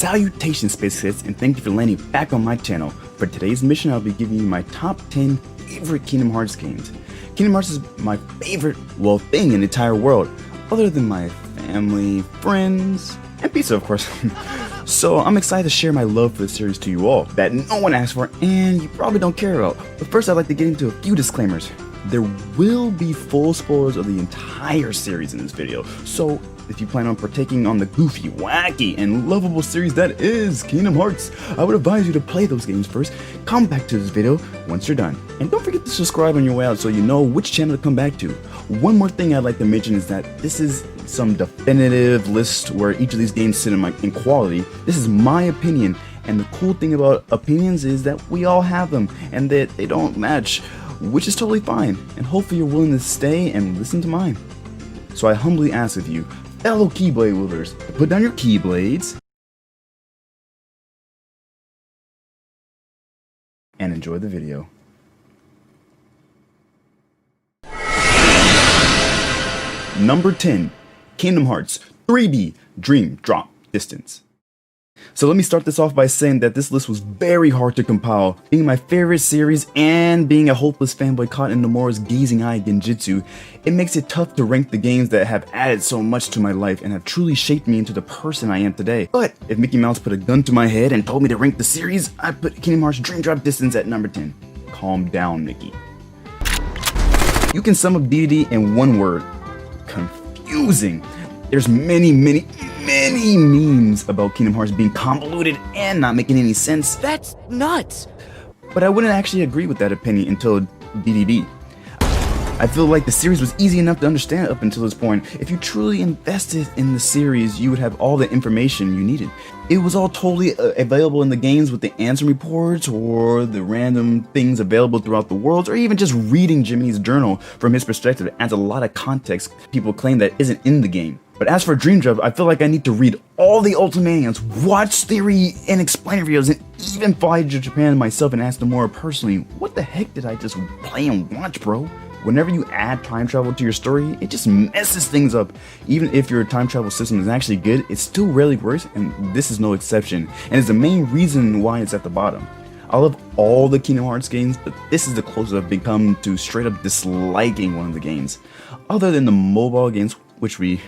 Salutations Space Cadets, and thank you for landing back on my channel. For today's mission, I'll be giving you my top 10 favorite Kingdom Hearts games. Kingdom Hearts is my favorite, thing in the entire world, other than my family, friends, and pizza, of course. So I'm excited to share my love for the series to you all, that no one asked for and you probably don't care about. But first, I'd like to get into a few disclaimers. There will be full spoilers of the entire series in this video, so if you plan on partaking on the goofy, wacky, and lovable series that is Kingdom Hearts, I would advise you to play those games first, come back to this video once you're done. And don't forget to subscribe on your way out so you know which channel to come back to. One more thing I'd like to mention is that this is some definitive list where each of these games sit in quality. This is my opinion, and the cool thing about opinions is that we all have them, and that they don't match, which is totally fine, and hopefully you're willing to stay and listen to mine. So I humbly ask of you, fellow Keyblade wielders, to put down your Keyblades and enjoy the video. Number 10, Kingdom Hearts 3D Dream Drop Distance. So let me start this off by saying that this list was very hard to compile. Being my favorite series and being a hopeless fanboy caught in Nomura's gazing eye genjutsu, it makes it tough to rank the games that have added so much to my life and have truly shaped me into the person I am today. But if Mickey Mouse put a gun to my head and told me to rank the series, I'd put Kingdom Hearts Dream Drop Distance at number 10. Calm down, Mickey. You can sum up DDD in one word: confusing. There's many memes about Kingdom Hearts being convoluted and not making any sense. That's nuts! But I wouldn't actually agree with that opinion until DDD. I feel like the series was easy enough to understand up until this point. If you truly invested in the series, you would have all the information you needed. It was all totally available in the games with the answer reports or the random things available throughout the world, or even just reading Jimmy's journal from his perspective adds a lot of context people claim that isn't in the game. But as for Dream Drop, I feel like I need to read all the Ultimanians, watch theory and explainer videos, and even fly to Japan myself and ask Nomura personally, what the heck did I just play and watch, bro? Whenever you add time travel to your story, it just messes things up. Even if your time travel system is actually good, it still rarely works, and this is no exception, and is the main reason why it's at the bottom. I love all the Kingdom Hearts games, but this is the closest I've become to straight up disliking one of the games. Other than the mobile games, which we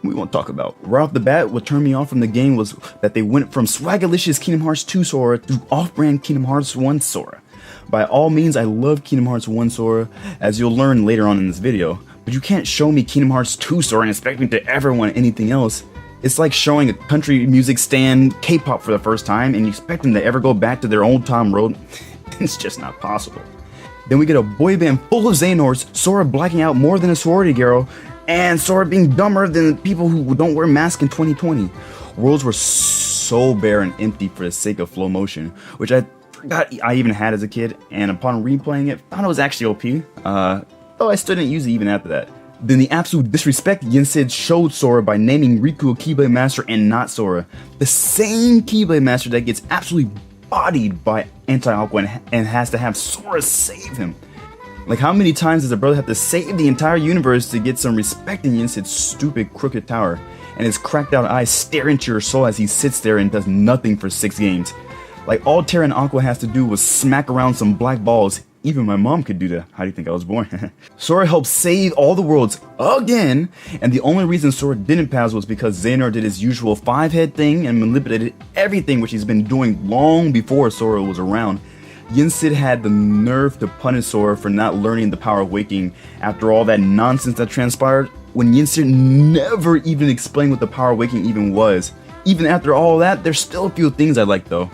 won't talk about. Right off the bat, what turned me off from the game was that they went from swagalicious Kingdom Hearts 2 Sora to off-brand Kingdom Hearts 1 Sora. By all means, I love Kingdom Hearts 1 Sora, as you'll learn later on in this video, but you can't show me Kingdom Hearts 2 Sora and expect me to ever want anything else. It's like showing a country music stand K-pop for the first time and you expect them to ever go back to their old time road. It's just not possible. Then we get a boy band full of Xehanorts, Sora blacking out more than a sorority girl, and Sora being dumber than people who don't wear masks in 2020. Worlds were so bare and empty for the sake of flow motion, which I forgot I even had as a kid, and upon replaying it, found it was actually OP, though I still didn't use it even after that. Then the absolute disrespect Yen Sid showed Sora by naming Riku a Keyblade Master and not Sora. The same Keyblade Master that gets absolutely bodied by Anti-Aqua and has to have Sora save him. Like, how many times does a brother have to save the entire universe to get some respect in Yen Sid's stupid crooked tower, and his cracked out eyes stare into your soul as he sits there and does nothing for 6 games? Like, all Terra and Aqua has to do was smack around some black balls. Even my mom could do that. How do you think I was born? Sora helped save all the worlds again, and the only reason Sora didn't pass was because Xehanort did his usual 5-head thing and manipulated everything, which he's been doing long before Sora was around. Yen Sid had the nerve to punish Sora for not learning the power of waking after all that nonsense that transpired, when Yen Sid never even explained what the power of waking even was. Even after all that, there's still a few things I like though.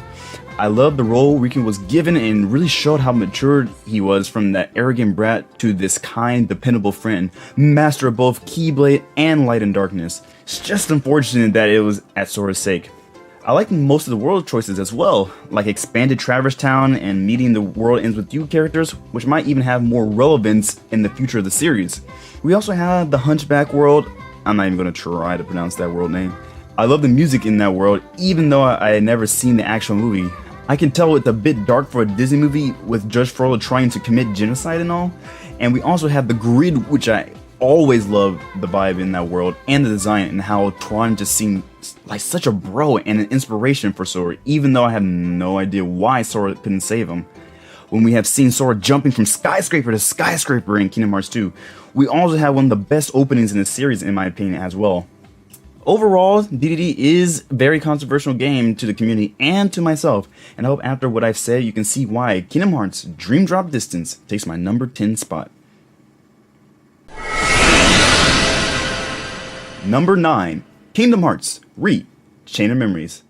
I love the role ReChain was given and really showed how matured he was from that arrogant brat to this kind, dependable friend, master of both Keyblade and Light and Darkness. It's just unfortunate that it was at Sora's sake. I like most of the world choices as well, like expanded Traverse Town and meeting the World Ends With You characters, which might even have more relevance in the future of the series. We also have the Hunchback world. I'm not even going to try to pronounce that world name. I love the music in that world, even though I had never seen the actual movie. I can tell it's a bit dark for a Disney movie with Judge Frollo trying to commit genocide and all. And we also have the Grid, which I always loved the vibe in that world and the design, and how Tron just seemed like such a bro and an inspiration for Sora, even though I have no idea why Sora couldn't save him. When we have seen Sora jumping from skyscraper to skyscraper in Kingdom Hearts 2, we also have one of the best openings in the series in my opinion as well. Overall, DDD is a very controversial game to the community and to myself, and I hope after what I've said you can see why Kingdom Hearts Dream Drop Distance takes my number 10 spot. Number 9. Kingdom Hearts ReChain of Memories.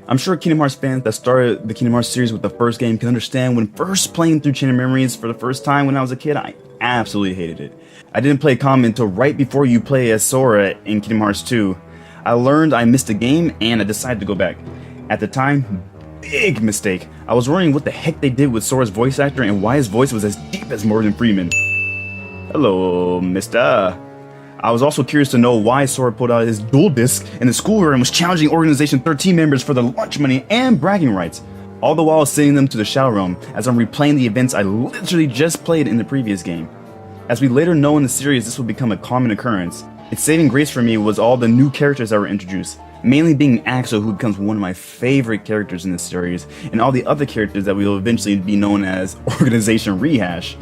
I'm sure Kingdom Hearts fans that started the Kingdom Hearts series with the first game can understand when first playing through Chain of Memories for the first time when I was a kid, I absolutely hated it. I didn't play common until right before you play as Sora in Kingdom Hearts 2. I learned I missed a game and I decided to go back. At the time, big mistake. I was wondering what the heck they did with Sora's voice actor and why his voice was as deep as Morgan Freeman. Hello, mister. I was also curious to know why Sora pulled out his dual disc in the schoolyard and was challenging Organization 13 members for the lunch money and bragging rights, all the while sending them to the Shadow Realm as I'm replaying the events I literally just played in the previous game. As we later know in the series, this would become a common occurrence. Its saving grace for me was all the new characters that were introduced, mainly being Axel, who becomes one of my favorite characters in the series, and all the other characters that will eventually be known as Organization Rehash.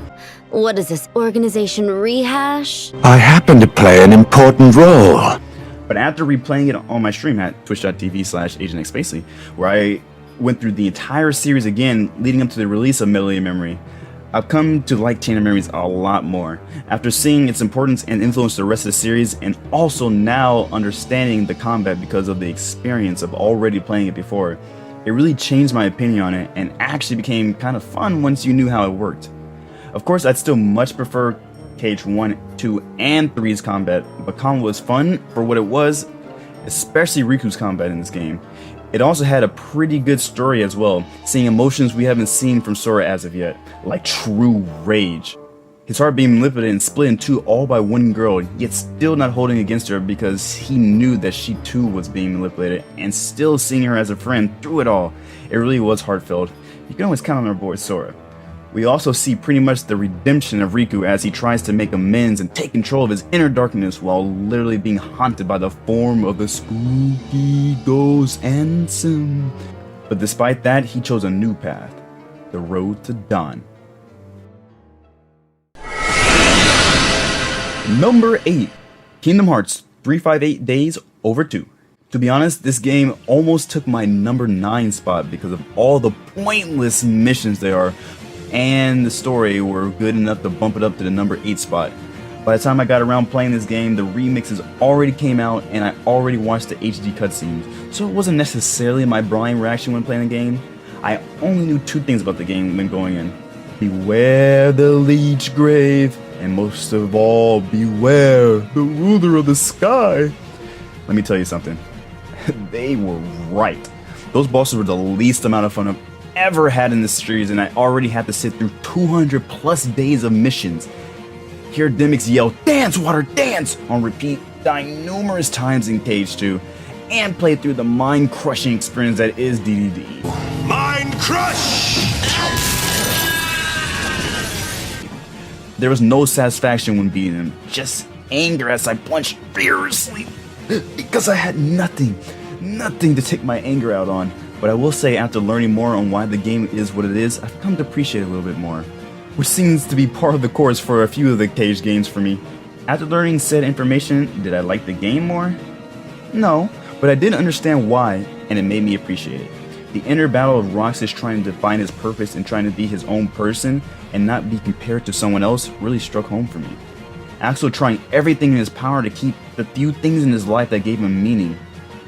What is this, Organization Rehash? I happen to play an important role. But after replaying it on my stream at twitch.tv/AgentXSpacely, where I went through the entire series again leading up to the release of Melody of Memory, I've come to like Chain of Memories a lot more. After seeing its importance and influence the rest of the series, and also now understanding the combat because of the experience of already playing it before, it really changed my opinion on it and actually became kind of fun once you knew how it worked. Of course, I'd still much prefer KH1, 2, and 3's combat, but combat was fun for what it was, especially Riku's combat in this game. It also had a pretty good story as well, seeing emotions we haven't seen from Sora as of yet, like true rage. His heart being manipulated and split in two all by one girl, yet still not holding against her because he knew that she too was being manipulated, and still seeing her as a friend through it all. It really was heartfelt. You can always count on our boy Sora. We also see pretty much the redemption of Riku as he tries to make amends and take control of his inner darkness while literally being haunted by the form of the spooky ghost Ansem. But despite that, he chose a new path, the road to dawn. Number 8. Kingdom Hearts 358 Days Over 2. To be honest, this game almost took my number 9 spot because of all the pointless missions there are, and the story were good enough to bump it up to the number 8 spot. By the time I got around playing this game, the remixes already came out and I already watched the HD cutscenes, so it wasn't necessarily my blind reaction when playing the game. I only knew 2 things about the game when going in. Beware the Leech Grave, and most of all, beware the ruler of the sky. Let me tell you something. They were right. Those bosses were the least amount of fun I've ever had in this series, and I already had to sit through 200 plus days of missions. Hear Demix yell, "Dance, water, dance!" on repeat, dying numerous times in KH2, and play through the mind-crushing experience that is DDD. Mind crush! There was no satisfaction when beating him, just anger as I plunged fiercely, because I had nothing to take my anger out on. But I will say, after learning more on why the game is what it is, I've come to appreciate it a little bit more, which seems to be part of the course for a few of the Cage games for me. After learning said information, did I like the game more? No, but I did understand why, and it made me appreciate it. The inner battle of Roxas trying to find his purpose and trying to be his own person and not be compared to someone else really struck home for me. Axel trying everything in his power to keep the few things in his life that gave him meaning.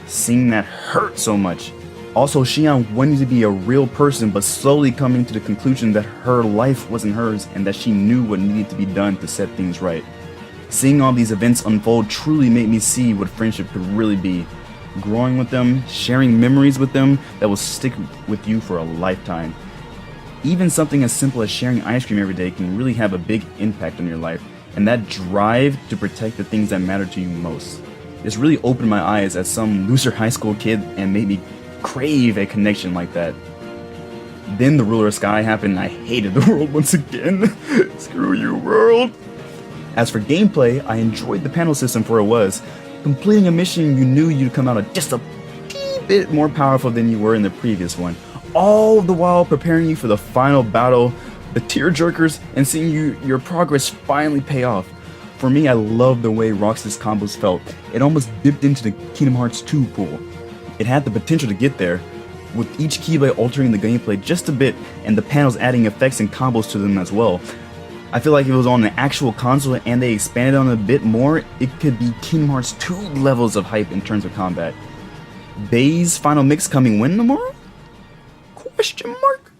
Seeing that hurt so much. Also, Xion wanting to be a real person, but slowly coming to the conclusion that her life wasn't hers and that she knew what needed to be done to set things right. Seeing all these events unfold truly made me see what friendship could really be. Growing with them, sharing memories with them that will stick with you for a lifetime. Even something as simple as sharing ice cream every day can really have a big impact on your life, and that drive to protect the things that matter to you most. This really opened my eyes as some loser high school kid and made me crave a connection like that. Then the Ruler of Sky happened and I hated the world once again. Screw you, world. As for gameplay, I enjoyed the panel system for it was. Completing a mission, you knew you'd come out just a teeny bit more powerful than you were in the previous one, all the while preparing you for the final battle, the tearjerkers, and seeing your progress finally pay off. For me, I love the way Roxas combos felt. It almost dipped into the Kingdom Hearts 2 pool. It had the potential to get there, with each Keyblade altering the gameplay just a bit and the panels adding effects and combos to them as well. I feel like if it was on an actual console and they expanded on it a bit more, it could be Kingdom Hearts 2 levels of hype in terms of combat. Bay's final mix coming when tomorrow? Question mark?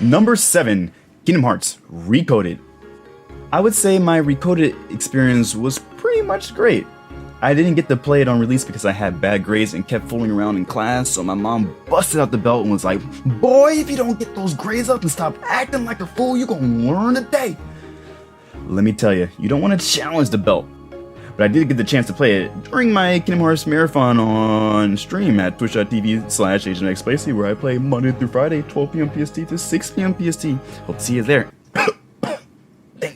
Number 7, Kingdom Hearts Recoded. I would say my Recoded experience was pretty much great. I didn't get to play it on release because I had bad grades and kept fooling around in class, so my mom busted out the belt and was like, "Boy, if you don't get those grades up and stop acting like a fool, you're gonna learn today." Let me tell you, you don't want to challenge the belt. But I did get the chance to play it during my Kingdom Hearts marathon on stream at twitch.tv/AgentXSpacey, where I play Monday through Friday, 12 p.m. PST to 6 p.m. PST. Hope to see you there.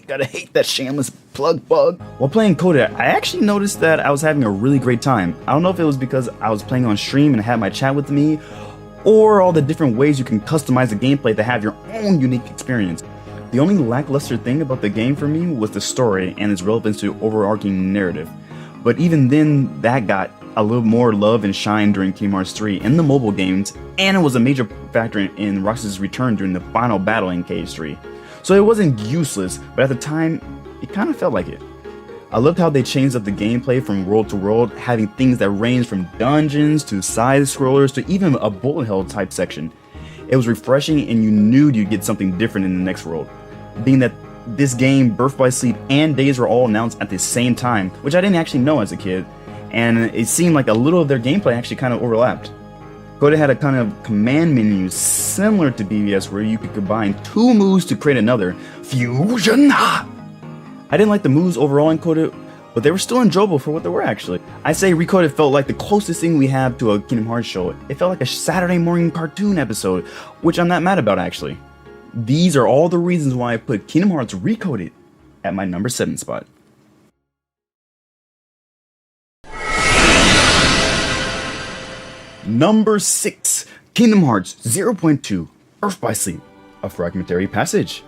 Gotta hate that shameless plug bug. While playing Recoded, I actually noticed that I was having a really great time. I don't know if it was because I was playing on stream and had my chat with me, or all the different ways you can customize the gameplay to have your own unique experience. The only lackluster thing about the game for me was the story and its relevance to overarching narrative. But even then, that got a little more love and shine during Kingdom Hearts 3 in the mobile games, and it was a major factor in Roxas' return during the final battle in KH3. So it wasn't useless, but at the time, it kind of felt like it. I loved how they changed up the gameplay from world to world, having things that ranged from dungeons to side-scrollers to even a bullet hell type section. It was refreshing and you knew you'd get something different in the next world. Being that this game, Birth by Sleep, and Days were all announced at the same time, which I didn't actually know as a kid, and it seemed like a little of their gameplay actually kind of overlapped. Recoded had a kind of command menu similar to BBS where you could combine 2 moves to create another fusion. I didn't like the moves overall in Recoded, but they were still enjoyable for what they were actually. I say Recoded felt like the closest thing we have to a Kingdom Hearts show. It felt like a Saturday morning cartoon episode, which I'm not mad about actually. These are all the reasons why I put Kingdom Hearts Recoded at my number 7 spot. Number 6, Kingdom Hearts 0.2 Birth by Sleep, a fragmentary passage.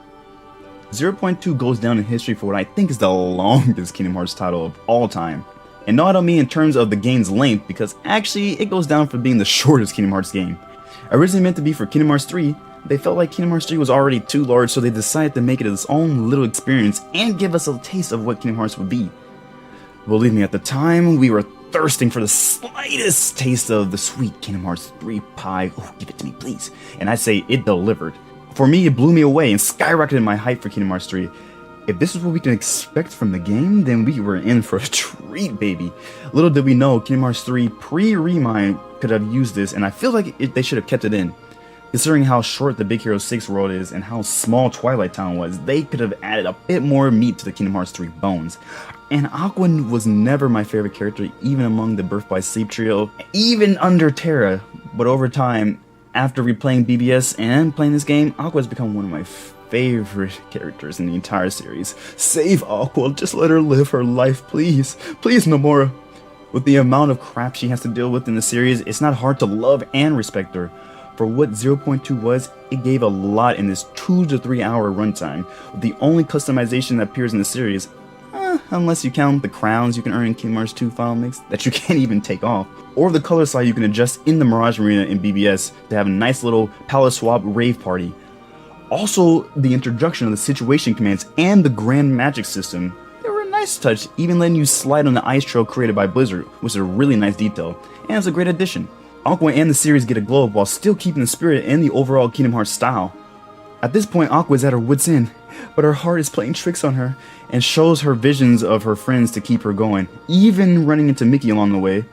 0.2 goes down in history for what I think is the longest Kingdom Hearts title of all time. And no, I don't mean in terms of the game's length, because actually it goes down for being the shortest Kingdom Hearts game. Originally meant to be for Kingdom Hearts 3, they felt like Kingdom Hearts 3 was already too large, so they decided to make it its own little experience and give us a taste of what Kingdom Hearts would be. Believe me, at the time, we were thirsting for the slightest taste of the sweet Kingdom Hearts 3 pie. Oh, give it to me, please. And I say it delivered. For me, it blew me away and skyrocketed my hype for Kingdom Hearts 3. If this is what we can expect from the game, then we were in for a treat, baby. Little did we know, Kingdom Hearts 3 pre-Remind could have used this, and I feel like they should have kept it in. Considering how short the Big Hero 6 world is and how small Twilight Town was, they could have added a bit more meat to the Kingdom Hearts 3 bones. And Aqua was never my favorite character, even among the Birth by Sleep trio, even under Terra. But over time, after replaying BBS and playing this game, Aqua has become one of my favorite characters in the entire series. Save Aqua, just let her live her life, please. Please, Nomura. With the amount of crap she has to deal with in the series, it's not hard to love and respect her. For what 0.2 was, it gave a lot in this 2 to 3 hour runtime, with the only customization that appears in the series, unless you count the crowns you can earn in Kingdom Hearts 2 Final Mix that you can't even take off, or the color slide you can adjust in the Mirage Arena in BBS to have a nice little palette swap rave party. Also, the introduction of the situation commands and the grand magic system, they were a nice touch, even letting you slide on the ice trail created by Blizzard, which is a really nice detail, and it's a great addition. Aqua and the series get a glow up while still keeping the spirit and the overall Kingdom Hearts style. At this point, Aqua is at her wit's end, but her heart is playing tricks on her and shows her visions of her friends to keep her going, even running into Mickey along the way.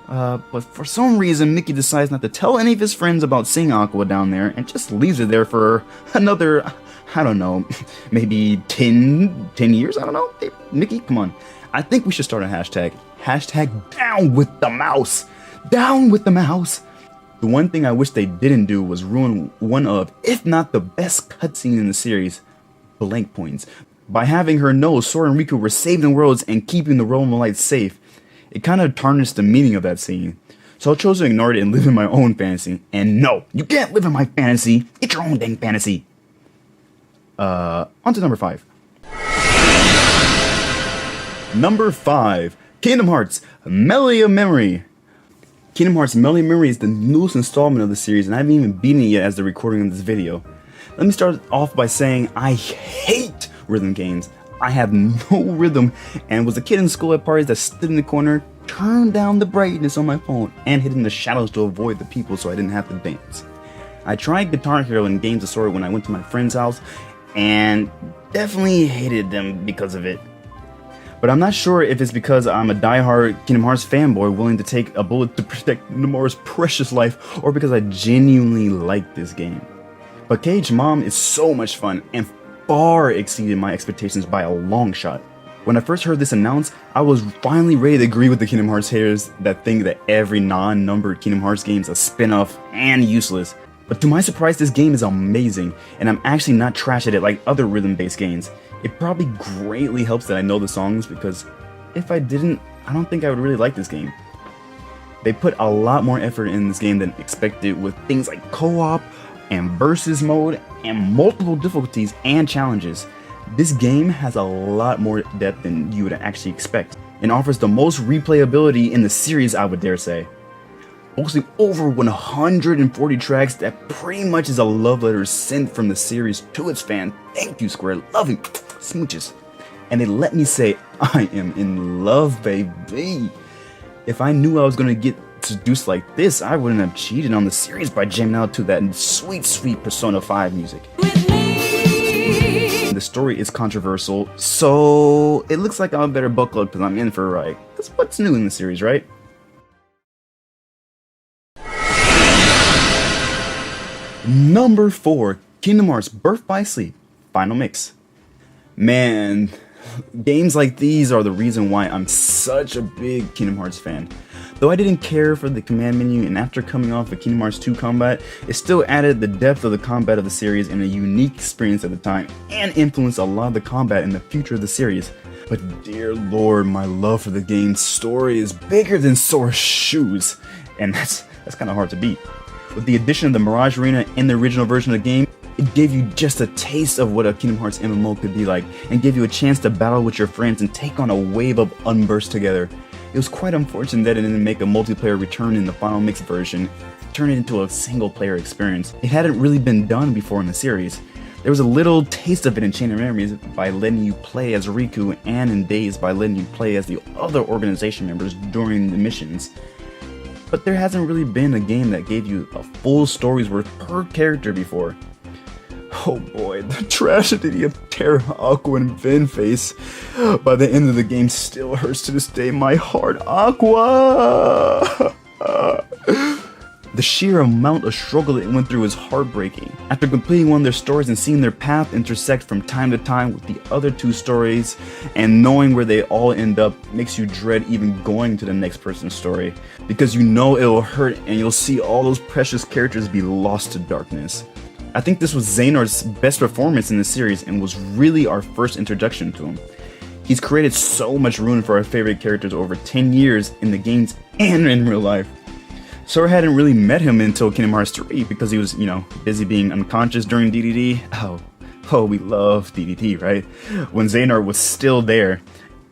But for some reason, Mickey decides not to tell any of his friends about seeing Aqua down there and just leaves her there for another, I don't know, maybe 10 years? I don't know. Hey, Mickey, come on. I think we should start a hashtag. Hashtag down with the mouse. Down with the mouse. The one thing I wish they didn't do was ruin one of, if not the best cutscene in the series, blank points. By having her know Sora and Riku were saving worlds and keeping the realm of light safe, it kind of tarnished the meaning of that scene. So I chose to ignore it and live in my own fantasy. And no, you can't live in my fantasy. Get your own dang fantasy. On to number 5. Number 5, Kingdom Hearts Melody of Memory. Kingdom Hearts Melody of Memory is the newest installment of the series, and I haven't even beaten it yet as the recording of this video. Let me start off by saying I hate rhythm games. I have no rhythm and was a kid in school at parties that stood in the corner, turned down the brightness on my phone, and hid in the shadows to avoid the people so I didn't have to dance. I tried Guitar Hero and games of sort when I went to my friend's house, and definitely hated them because of it. But I'm not sure if it's because I'm a die-hard Kingdom Hearts fanboy willing to take a bullet to protect Nomura's precious life, or because I genuinely like this game. But Cage Mom is so much fun and far exceeded my expectations by a long shot. When I first heard this announced, I was finally ready to agree with the Kingdom Hearts haters that think that every non-numbered Kingdom Hearts game is a spin-off and useless. But to my surprise, this game is amazing, and I'm actually not trash at it like other rhythm-based games. It probably greatly helps that I know the songs, because if I didn't, I don't think I would really like this game. They put a lot more effort in this game than expected, with things like co-op and versus mode and multiple difficulties and challenges. This game has a lot more depth than you would actually expect, and offers the most replayability in the series, I would dare say. Boasting over 140 tracks that pretty much is a love letter sent from the series to its fan. Thank you, Square. Love you. Smooches. And they let me say, I am in love, baby. If I knew I was going to get seduced like this, I wouldn't have cheated on the series by jamming out to that sweet, sweet Persona 5 music. The story is controversial, so it looks like I better buckle up because I'm in for a ride. That's what's new in the series, right? Number 4, Kingdom Hearts Birth by Sleep Final Mix. Man, games like these are the reason why I'm such a big Kingdom Hearts fan. Though I didn't care for the command menu, and after coming off of Kingdom Hearts 2 combat, it still added the depth of the combat of the series and a unique experience at the time, and influenced a lot of the combat in the future of the series. But dear lord, my love for the game's story is bigger than Sora's shoes, and that's kind of hard to beat. With the addition of the Mirage Arena in the original version of the game, it gave you just a taste of what a Kingdom Hearts MMO could be like, and gave you a chance to battle with your friends and take on a wave of Unburst together. It was quite unfortunate that it didn't make a multiplayer return in the Final Mix version, turn it into a single player experience. It hadn't really been done before in the series. There was a little taste of it in Chain of Memories by letting you play as Riku, and in Days by letting you play as the other organization members during the missions. But there hasn't really been a game that gave you a full story's worth per character before. Oh boy, the tragedy of Terra, Aqua, and Venface by the end of the game still hurts to this day. My heart, Aqua! The sheer amount of struggle they went through is heartbreaking. After completing one of their stories and seeing their path intersect from time to time with the other two stories, and knowing where they all end up makes you dread even going to the next person's story, because you know it'll hurt and you'll see all those precious characters be lost to darkness. I think this was Xehanort's best performance in the series and was really our first introduction to him. He's created so much ruin for our favorite characters over 10 years in the games and in real life. Sora hadn't really met him until Kingdom Hearts 3 because he was, busy being unconscious during DDD. Oh, we love DDD, right? When Xehanort was still there.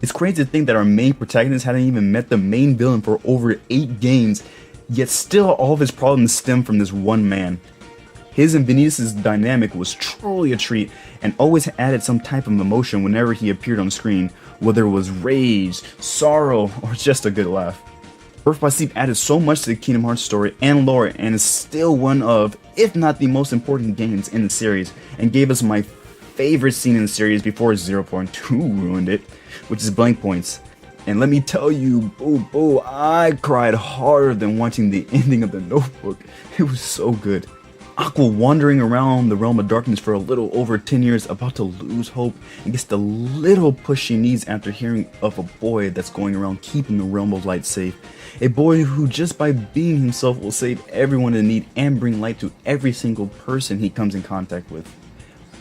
It's crazy to think that our main protagonist hadn't even met the main villain for over 8 games, yet still all of his problems stem from this one man. His and Vanitas' dynamic was truly a treat, and always added some type of emotion whenever he appeared on screen, whether it was rage, sorrow, or just a good laugh. Birth by Sleep added so much to the Kingdom Hearts story and lore, and is still one of, if not the most important games in the series, and gave us my favorite scene in the series before 0.2 ruined it, which is blank points. And let me tell you, I cried harder than watching the ending of The Notebook. It was so good. Aqua wandering around the realm of darkness for a little over 10 years, about to lose hope, and gets the little push she needs after hearing of a boy that's going around keeping the realm of light safe. A boy who just by being himself will save everyone in need and bring light to every single person he comes in contact with.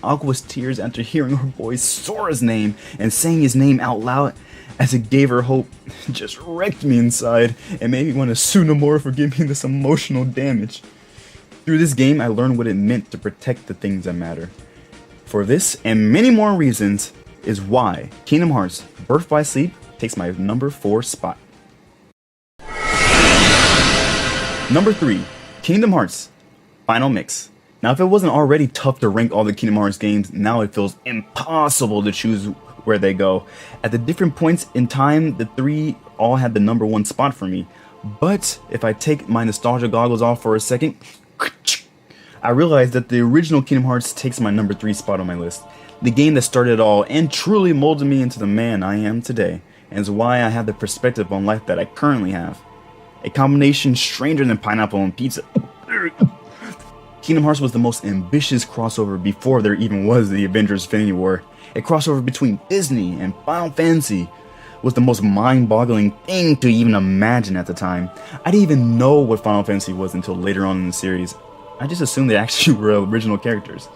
Aqua's tears after hearing her boy Sora's name and saying his name out loud as it gave her hope just wrecked me inside and made me want to sue Nomura for giving me this emotional damage. Through this game, I learned what it meant to protect the things that matter. For this and many more reasons is why Kingdom Hearts Birth by Sleep takes my number 4 spot. Number 3, Kingdom Hearts Final Mix. Now, if it wasn't already tough to rank all the Kingdom Hearts games, now it feels impossible to choose where they go. At the different points in time, the 3 all had the number 1 spot for me. But if I take my nostalgia goggles off for a second, I realize that the original Kingdom Hearts takes my number 3 spot on my list. The game that started it all and truly molded me into the man I am today, and is why I have the perspective on life that I currently have. A combination stranger than pineapple and pizza. Kingdom Hearts was the most ambitious crossover before there even was the Avengers Infinity War. A crossover between Disney and Final Fantasy was the most mind-boggling thing to even imagine at the time. I didn't even know what Final Fantasy was until later on in the series. I just assumed they actually were original characters.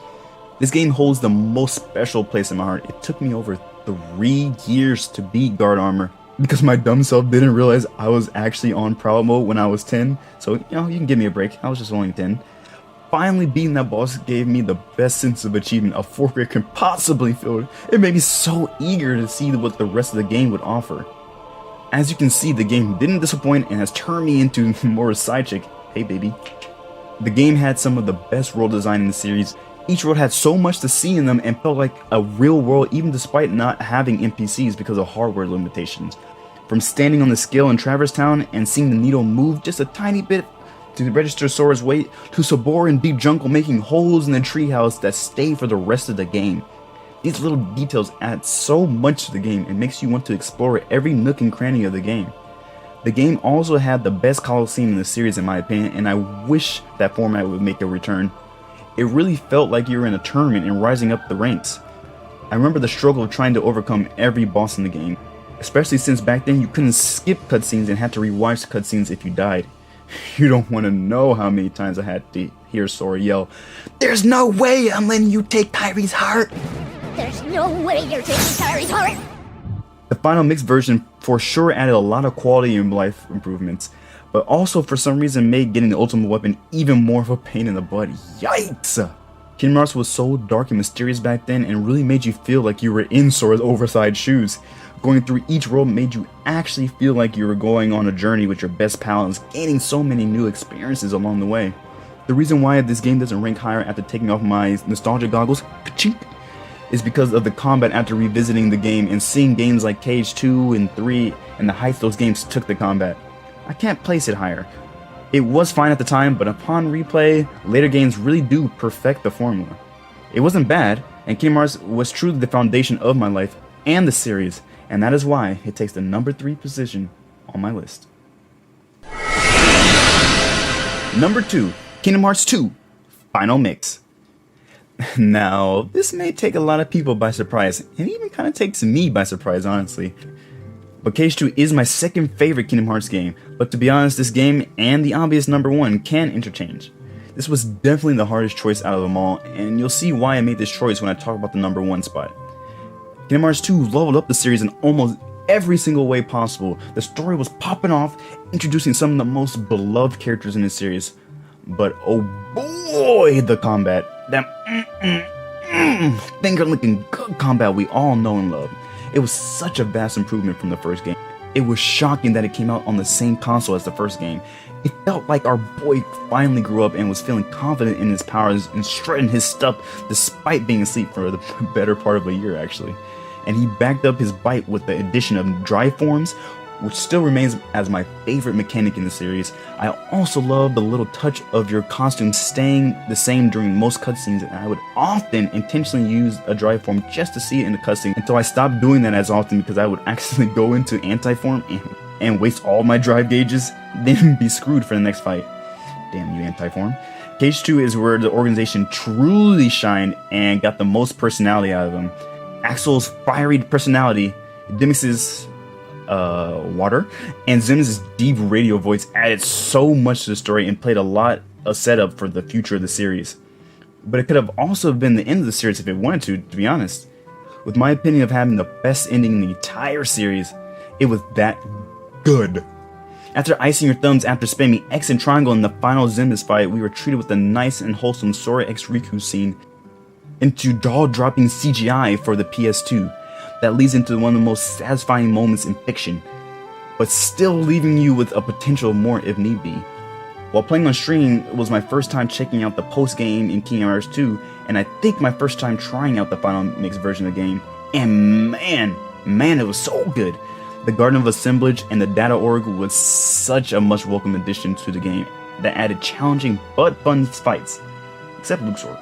This game holds the most special place in my heart. It took me over 3 years to beat Guard Armor because my dumb self didn't realize I was actually on Proud Mode when I was 10. So, you can give me a break. I was just only 10. Finally beating that boss gave me the best sense of achievement a 4th grade could possibly feel. It made me so eager to see what the rest of the game would offer. As you can see, the game didn't disappoint and has turned me into more a side chick. Hey baby. The game had some of the best world design in the series. Each world had so much to see in them and felt like a real world even despite not having NPCs because of hardware limitations. From standing on the scale in Traverse Town and seeing the needle move just a tiny bit to register Sora's weight, to Sabor in Deep Jungle making holes in the treehouse that stay for the rest of the game. These little details add so much to the game and makes you want to explore every nook and cranny of the game. The game also had the best Coliseum in the series in my opinion, and I wish that format would make a return. It really felt like you were in a tournament and rising up the ranks. I remember the struggle of trying to overcome every boss in the game, especially since back then you couldn't skip cutscenes and had to rewatch cutscenes if you died. You don't want to know how many times I had to hear Sora yell, "There's no way I'm letting you take Kyrie's heart!" There's no way you're taking Kyrie's heart! The Final Mix version for sure added a lot of quality and life improvements, but also for some reason made getting the ultimate weapon even more of a pain in the butt. Yikes! Kingdom Hearts was so dark and mysterious back then and really made you feel like you were in Sora's oversized shoes. Going through each world made you actually feel like you were going on a journey with your best pal and gaining so many new experiences along the way. The reason why this game doesn't rank higher after taking off my nostalgia goggles is because of the combat after revisiting the game and seeing games like Cage 2 and 3 and the heights those games took the combat. I can't place it higher. It was fine at the time, but upon replay, later games really do perfect the formula. It wasn't bad, and Kingdom Hearts was truly the foundation of my life and the series, and that is why it takes the number 3 position on my list. Number 2, Kingdom Hearts 2, Final Mix. Now, this may take a lot of people by surprise, and even kind of takes me by surprise, honestly. But Cage 2 is my second favorite Kingdom Hearts game, but to be honest, this game and the obvious number 1 can interchange. This was definitely the hardest choice out of them all, and you'll see why I made this choice when I talk about the number 1 spot. Kingdom Hearts 2 leveled up the series in almost every single way possible. The story was popping off, introducing some of the most beloved characters in the series. But oh boy, the combat. That finger-licking good combat we all know and love. It was such a vast improvement from the first game. It was shocking that it came out on the same console as the first game. It felt like our boy finally grew up and was feeling confident in his powers and strutting his stuff despite being asleep for the better part of a year actually. And he backed up his bite with the addition of drive forms, which still remains as my favorite mechanic in the series. I also love the little touch of your costume staying the same during most cutscenes, and I would often intentionally use a drive form just to see it in the cutscene until I stopped doing that as often because I would accidentally go into anti-form and waste all my drive gauges, then be screwed for the next fight. Damn you, anti-form. Cage 2 is where the organization truly shined and got the most personality out of them. Axel's fiery personality, Demis's water, and Zim's deep radio voice added so much to the story and played a lot of setup for the future of the series. But it could have also been the end of the series if it wanted to be honest. With my opinion of having the best ending in the entire series, it was that good. After icing your thumbs after spamming X and triangle in the final Zimbus fight, we were treated with a nice and wholesome Sora X Riku scene into jaw-dropping CGI for the PS2 that leads into one of the most satisfying moments in fiction, but still leaving you with a potential more if need be. While playing on stream, it was my first time checking out the post-game in Kingdom Hearts 2, and I think my first time trying out the final mix version of the game, and man, it was so good. The Garden of Assemblage and the Data Org was such a much welcome addition to the game that added challenging but fun fights. Except Luke's Org.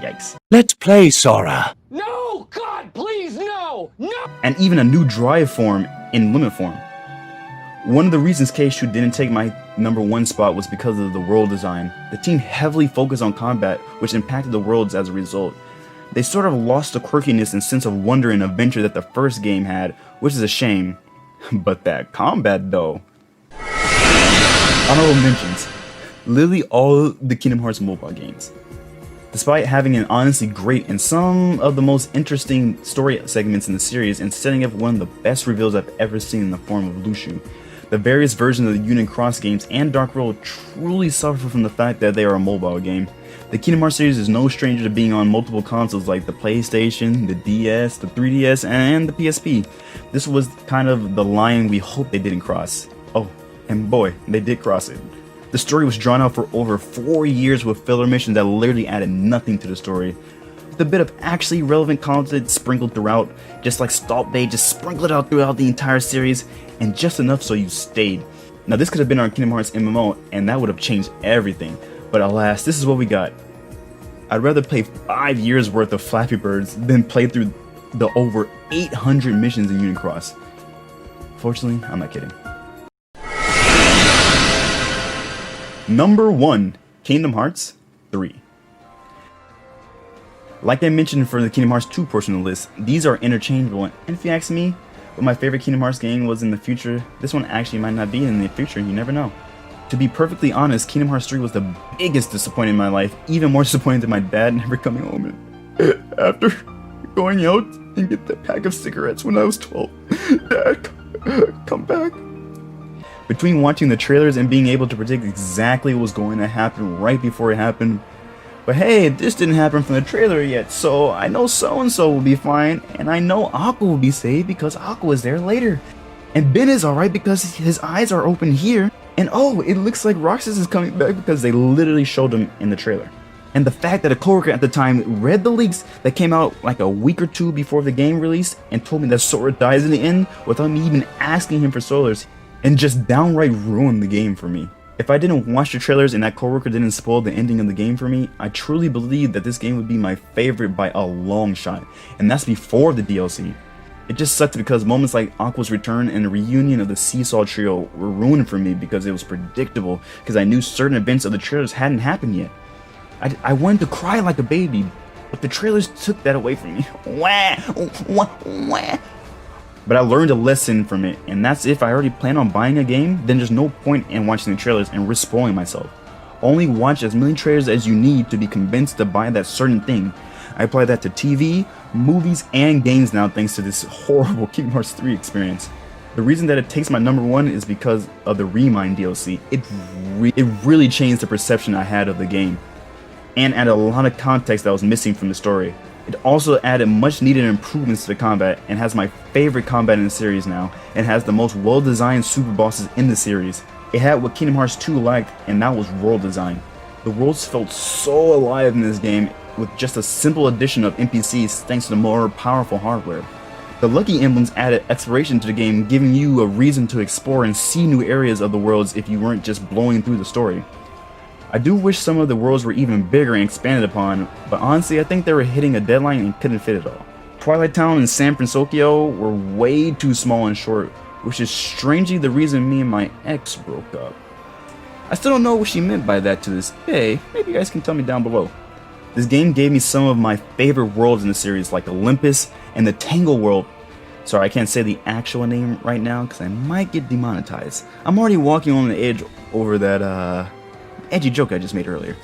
Yikes. Let's play, Sora. No! God, please, no! No! And even a new drive form in limit form. One of the reasons Keishu didn't take my #1 spot was because of the world design. The team heavily focused on combat, which impacted the worlds as a result. They sort of lost the quirkiness and sense of wonder and adventure that the first game had, which is a shame. But that combat though. Honorable mentions. Literally all the Kingdom Hearts mobile games. Despite having an honestly great and some of the most interesting story segments in the series and setting up one of the best reveals I've ever seen in the form of Lushu, the various versions of the Union Cross games and Dark World truly suffer from the fact that they are a mobile game. The Kingdom Hearts series is no stranger to being on multiple consoles like the PlayStation, the DS, the 3DS, and the PSP. This was kind of the line we hoped they didn't cross. Oh, and boy, they did cross it. The story was drawn out for over 4 years with filler missions that literally added nothing to the story. With a bit of actually relevant content sprinkled throughout, just like Salt Bay just sprinkled out throughout the entire series, and just enough so you stayed. Now this could have been our Kingdom Hearts MMO, and that would have changed everything. But alas, this is what we got. I'd rather play 5 years worth of Flappy Birds than play through the over 800 missions in Union Cross. Fortunately, I'm not kidding. #1, Kingdom Hearts 3. Like I mentioned for the Kingdom Hearts 2 portion of the list, these are interchangeable, and if you ask me what my favorite Kingdom Hearts game was in the future, this one actually might not be in the future, you never know. To be perfectly honest, Kingdom Hearts 3 was the biggest disappointment in my life, even more disappointing than my dad never coming home after going out and get that pack of cigarettes when I was 12. Dad, come back. Between watching the trailers and being able to predict exactly what was going to happen right before it happened, but hey, this didn't happen from the trailer yet, so I know so-and-so will be fine, and I know Aqua will be saved because Aqua is there later. And Ben is alright because his eyes are open here. And oh, it looks like Roxas is coming back because they literally showed him in the trailer. And the fact that a coworker at the time read the leaks that came out like a week or two before the game released and told me that Sora dies in the end without me even asking him for spoilers, and just downright ruined the game for me. If I didn't watch the trailers and that coworker didn't spoil the ending of the game for me, I truly believe that this game would be my favorite by a long shot, and that's before the DLC. It just sucked because moments like Aqua's return and the reunion of the Seesaw Trio were ruined for me because it was predictable, because I knew certain events of the trailers hadn't happened yet. I wanted to cry like a baby, but the trailers took that away from me. Wah, wah, wah. But I learned a lesson from it, and that's if I already plan on buying a game, then there's no point in watching the trailers and risk spoiling myself. Only watch as many trailers as you need to be convinced to buy that certain thing. I apply that to TV, movies, and games now thanks to this horrible Kingdom Hearts 3 experience. The reason that it takes my #1 is because of the Remind DLC. It really changed the perception I had of the game, and added a lot of context that was missing from the story. It also added much needed improvements to the combat, and has my favorite combat in the series now, and has the most well-designed super bosses in the series. It had what Kingdom Hearts 2 lacked, and that was world design. The worlds felt so alive in this game, with just a simple addition of NPCs thanks to the more powerful hardware. The Lucky Emblems added exploration to the game, giving you a reason to explore and see new areas of the worlds if you weren't just blowing through the story. I do wish some of the worlds were even bigger and expanded upon, but honestly I think they were hitting a deadline and couldn't fit it all. Twilight Town and San Francisco were way too small and short, which is strangely the reason me and my ex broke up. I still don't know what she meant by that to this day, maybe you guys can tell me down below. This game gave me some of my favorite worlds in the series, like Olympus and the Tangle World. Sorry, I can't say the actual name right now because I might get demonetized. I'm already walking on the edge over that edgy joke I just made earlier.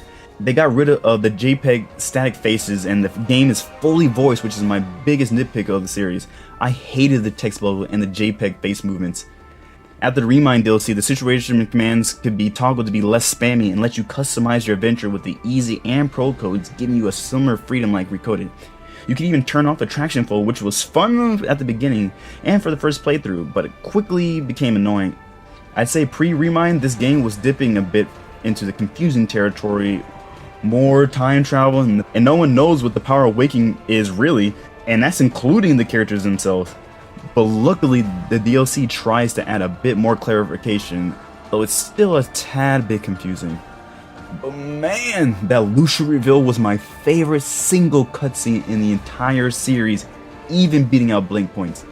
They got rid of the JPEG static faces and the game is fully voiced, which is my biggest nitpick of the series. I hated the text bubble and the JPEG face movements. After the ReChain DLC, the situation commands could be toggled to be less spammy and let you customize your adventure with the easy and pro codes, giving you a similar freedom like Recoded. You could even turn off the traction flow, which was fun at the beginning and for the first playthrough, but it quickly became annoying. I'd say pre-ReChain, this game was dipping a bit into the confusing territory, more time travel, and no one knows what the power of waking is really, and that's including the characters themselves. But luckily, the DLC tries to add a bit more clarification, though it's still a tad bit confusing. But man, that Lucia reveal was my favorite single cutscene in the entire series, even beating out Blink Points.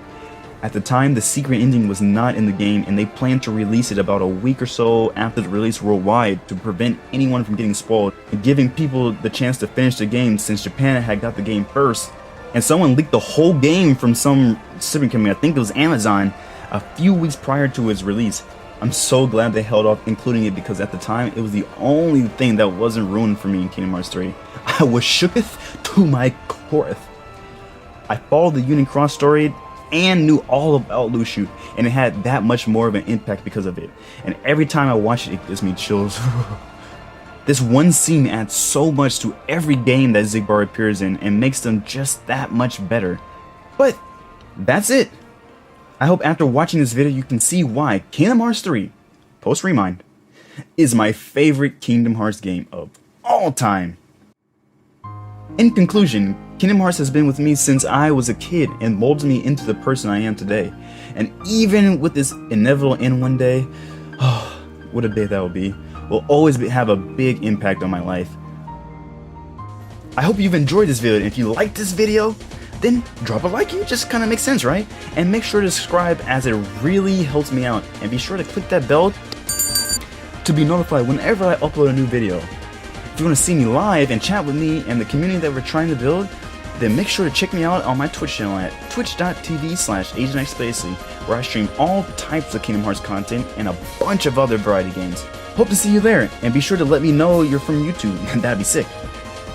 At the time, the secret ending was not in the game, and they planned to release it about a week or so after the release worldwide to prevent anyone from getting spoiled and giving people the chance to finish the game since Japan had got the game first. And someone leaked the whole game from some shipping company, I think it was Amazon, a few weeks prior to its release. I'm so glad they held off including it because at the time, it was the only thing that wasn't ruined for me in Kingdom Hearts 3. I was shooketh to my coreth. I followed the Union Cross story and knew all about Lucia, and it had that much more of an impact because of it. And every time I watch it, it gives me chills. This one scene adds so much to every game that Xigbar appears in and makes them just that much better. But that's it. I hope after watching this video you can see why Kingdom Hearts 3 Post ReChain is my favorite Kingdom Hearts game of all time. In conclusion, Kingdom Hearts has been with me since I was a kid and molded me into the person I am today. And even with this inevitable end one day, oh, what a day that will be, will always have a big impact on my life. I hope you've enjoyed this video, and if you liked this video, then drop a like. It just kind of makes sense, right? And make sure to subscribe as it really helps me out. And be sure to click that bell to be notified whenever I upload a new video. If you want to see me live and chat with me and the community that we're trying to build, then make sure to check me out on my Twitch channel at twitch.tv/AgentXSpacey, where I stream all types of Kingdom Hearts content and a bunch of other variety games. Hope to see you there, and be sure to let me know you're from YouTube, that'd be sick.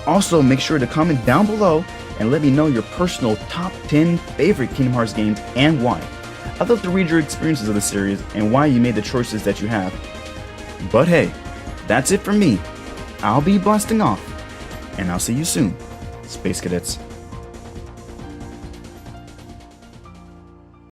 Also, make sure to comment down below and let me know your personal top 10 favorite Kingdom Hearts games and why. I'd love to read your experiences of the series and why you made the choices that you have. But hey, that's it from me. I'll be blasting off, and I'll see you soon, Space Cadets.